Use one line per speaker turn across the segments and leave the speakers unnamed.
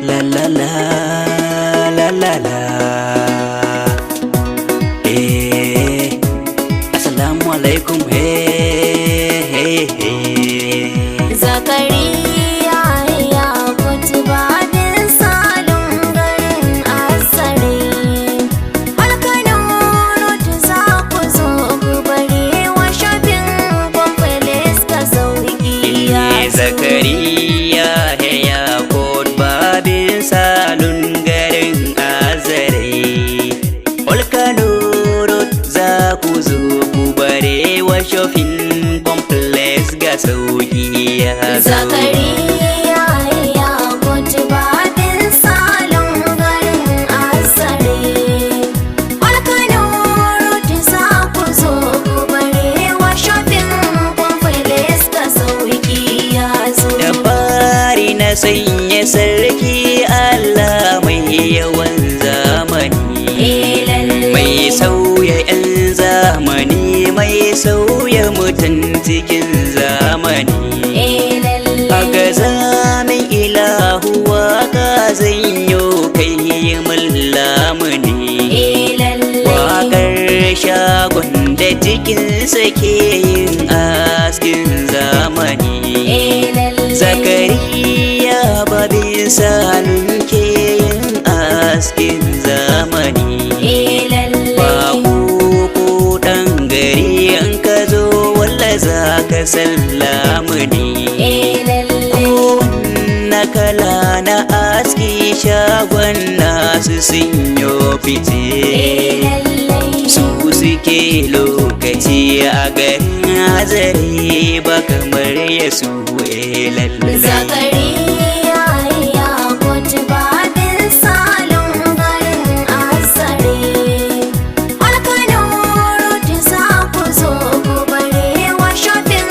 La la la la la la. Assalamu alaikum. Hey.
Zakariya ya kutuba bin salon garin Azare. Alkanurut za ku zo ku bari wa shafin complex ka sauki ya zo.
Zakariya ya kutuba bin salon garin Azare. Alkanurut za ku zo ku bari wa shafin complex ga sauki ya zo.
Zakariya ya kutuba bin salon garin Azare. Alkanurut za ku zo ku bari wa shafin complex ka sauki ya zo.
Da fari na sanya sarki Allah mai yawan zamani, mai sauya 'yan zamani, mai sauya mutum cikin zamani. A gazamin ilahu waka zanyo kai mun lamuni, waƙar shagon da cikinsa ke yin askin zamani. Zakariya babin salon ke yin askin zamani. Ba ko ɗan gari an ka zo walla za ka sallamu ne. Kowanne kala na aski shagon nasu sun yo fice, su suke lokaci a garin Azare ba kamar yasu lallai.
Zakariya ya kutuba bin salon garin Azare. Alkanurut za ku zo ku bari wa shafin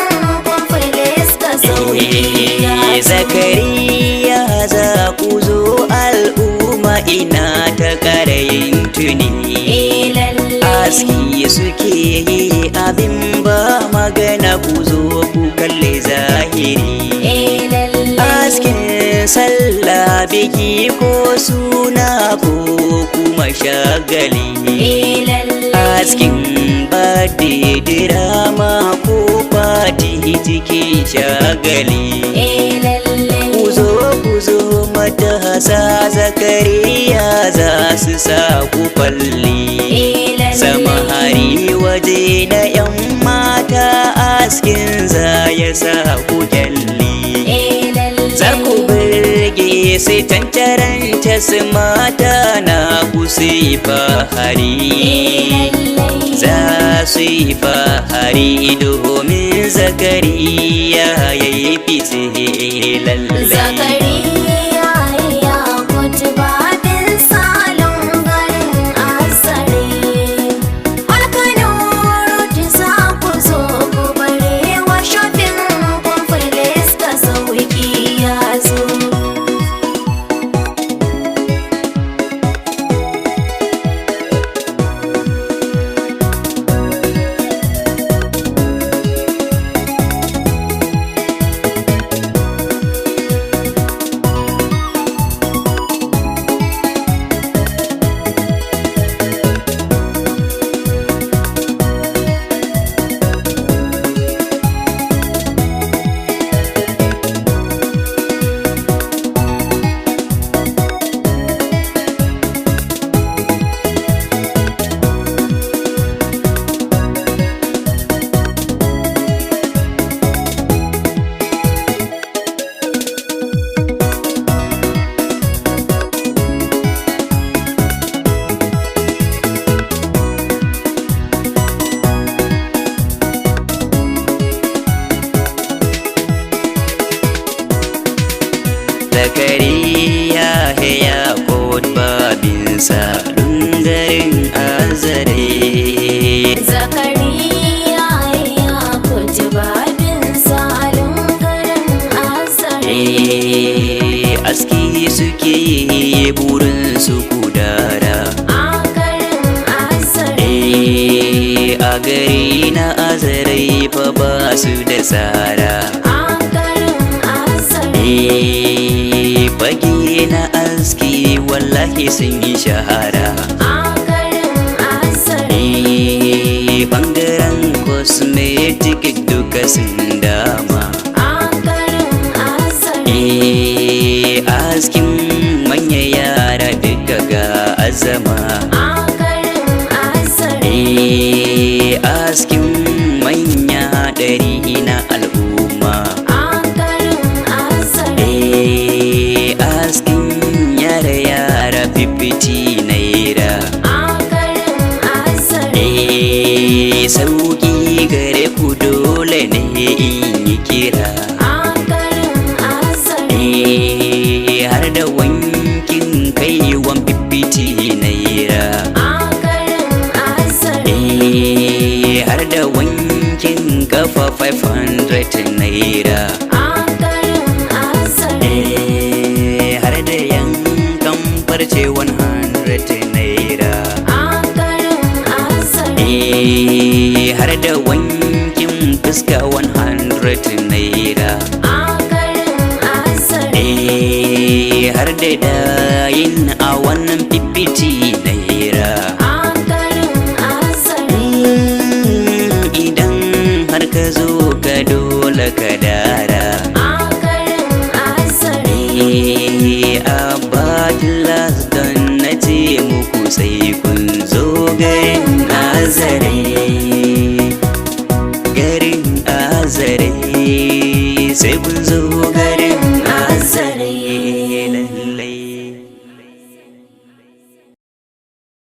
complex ka sauki ya zo.
Zakariya za ku zo al'umma ina ta ƙarayin tuni. Aski suke yi abin ba magana ku zo ku kalle zahiri. Askin sallah biki ko suna ko kuma shagali. Askin birthday drama ko fati cikin shagali. Ku zo matasa Zakariya za su sa ku falli. Samahari waje na 'yan mata askin za ya sa ku kyalli. Za ku birge sai tantaranta su mata na ku su yi fahari. Za su yi fahari domin Zakariya ya yi fice lallai.
Zakariya ya kutuba bin salon garin Azare. Alkanurut za ku zo ku bari wa shafin complex ka sauki ya zo.
Zakariya ya kutuba bin salon garin Azare.
Zakariya ya kutuba bin salon garin Azare.
Aski suke yi burin su kudara
A garin Azare.
a gari na Azare fa ba su da tsara.
A garin Azare.
Fage na wallahi sun yi shahara.
a garin Azare.
Bangaren cosmetic duka sun dama.
a garin Azare.
Askin manya yara duka ga azama.
a garin Azare.
Askin manya ɗari na al'umma.
a garin Azare.
Askin yara yara 50 naira.
a garin Azare.
Sauki gare ku dole ne in yi kira.
a garin Azare.
Har da wankin kai 150 naira.
a garin Azare.
Har da wankin kafa 500 naira.
a garin Azare.
Har da yankan farce 100 naira.
a garin Azare.
Har da wankin fuska 100 naira.
a garin Azare.
Har da dayin a wannan 50